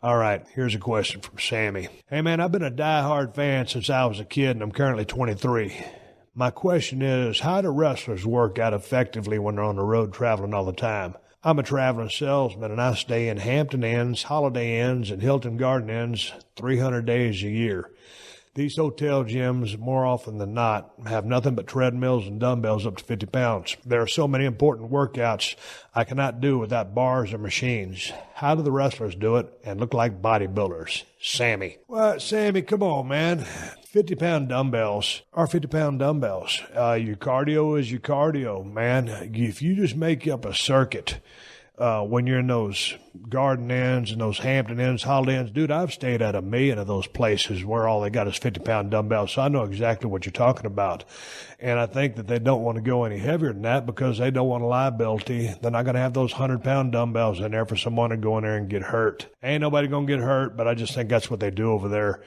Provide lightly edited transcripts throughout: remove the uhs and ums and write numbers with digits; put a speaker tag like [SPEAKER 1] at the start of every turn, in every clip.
[SPEAKER 1] All right, here's a question from Sammy. Hey man, I've been a diehard fan since I was a kid and I'm currently 23. My question is, how do wrestlers work out effectively when they're on the road traveling all the time? I'm a traveling salesman and I stay in Hampton Inns, Holiday Inns, and Hilton Garden Inns 300 days a year. These hotel gyms, more often than not, have nothing but treadmills and dumbbells up to 50 pounds. There are so many important workouts I cannot do without bars or machines. How do the wrestlers do it and look like bodybuilders? Sammy. Well, Sammy, come on, man. 50-pound dumbbells are 50-pound dumbbells. Your cardio is your cardio, man. If you just make up a circuit when you're in those Garden Inns and those Hampton Inns, Holiday Inns, dude, I've stayed at 1,000,000 of those places where all they got is 50-pound dumbbells, so I know exactly what you're talking about. And I think that they don't want to go any heavier than that because they don't want a liability. They're not going to have those 100-pound dumbbells in there for someone to go in there and get hurt. Ain't nobody going to get hurt, but I just think that's what they do over there.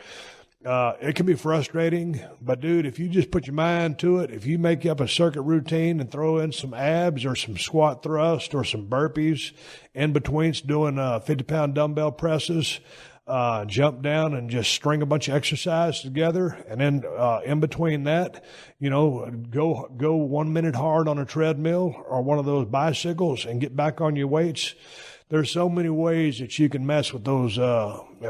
[SPEAKER 1] It can be frustrating, but dude, if you just put your mind to it, if you make up a circuit routine and throw in some abs or some squat thrust or some burpees in between doing 50-pound dumbbell presses, jump down and just string a bunch of exercise together, and then in between that, go 1 minute hard on a treadmill or one of those bicycles and get back on your weights. There's so many ways that you can mess with those,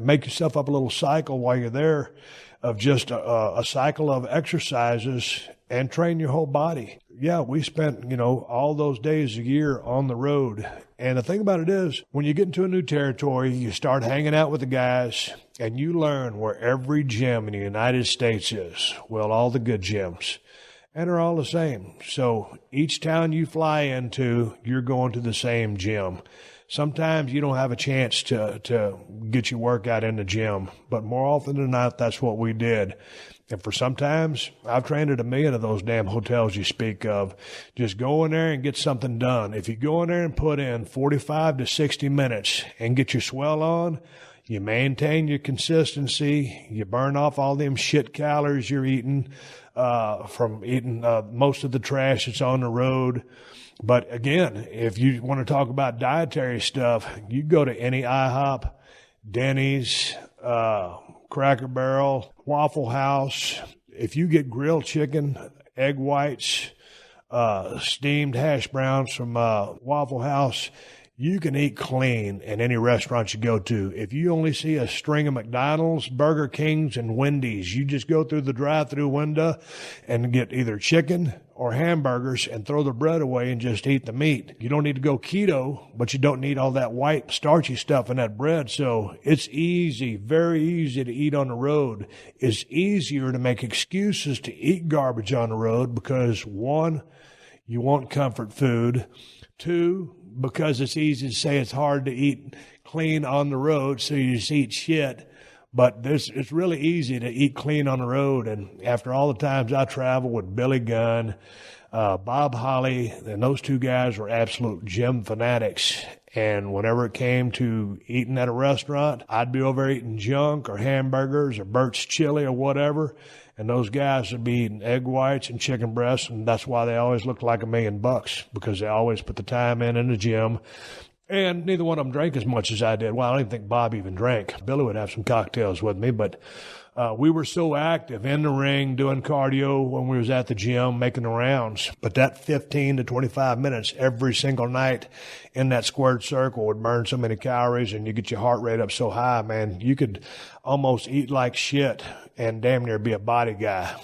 [SPEAKER 1] make yourself up a little cycle while you're there of just a cycle of exercises and train your whole body. Yeah, we spent, all those days a year on the road. And the thing about it is, when you get into a new territory, you start hanging out with the guys and you learn where every gym in the United States is. Well, all the good gyms. And they're all the same. So each town you fly into, you're going to the same gym. Sometimes you don't have a chance to get your workout in the gym, but more often than not, that's what we did. And for sometimes, I've trained at 1,000,000 of those damn hotels you speak of. Just go in there and get something done. If you go in there and put in 45 to 60 minutes and get your swell on, you maintain your consistency, you burn off all them shit calories you're eating from eating most of the trash that's on the road. But again, if you want to talk about dietary stuff, you go to any IHOP, Denny's, Cracker Barrel, Waffle House. If you get grilled chicken, egg whites, steamed hash browns from Waffle House, you can eat clean in any restaurant you go to. If you only see a string of McDonald's, Burger Kings, and Wendy's, you just go through the drive-through window and get either chicken or hamburgers and throw the bread away and just eat the meat. You don't need to go keto, but you don't need all that white starchy stuff in that bread. So it's easy, very easy to eat on the road. It's easier to make excuses to eat garbage on the road because, one, you want comfort food. Two, because it's easy to say it's hard to eat clean on the road, so you just eat shit. But it's really easy to eat clean on the road. And after all the times I traveled with Billy Gunn, Bob Holly, and those two guys were absolute gym fanatics. And whenever it came to eating at a restaurant, I'd be over eating junk or hamburgers or Burt's Chili or whatever. And those guys would be eating egg whites and chicken breasts. And that's why they always looked like $1,000,000, because they always put the time in the gym. And neither one of them drank as much as I did. Well, I don't even think Bob even drank. Billy would have some cocktails with me, but we were so active in the ring, doing cardio when we was at the gym, making the rounds. But that 15 to 25 minutes every single night in that squared circle would burn so many calories, and you get your heart rate up so high, man, you could almost eat like shit and damn near be a body guy.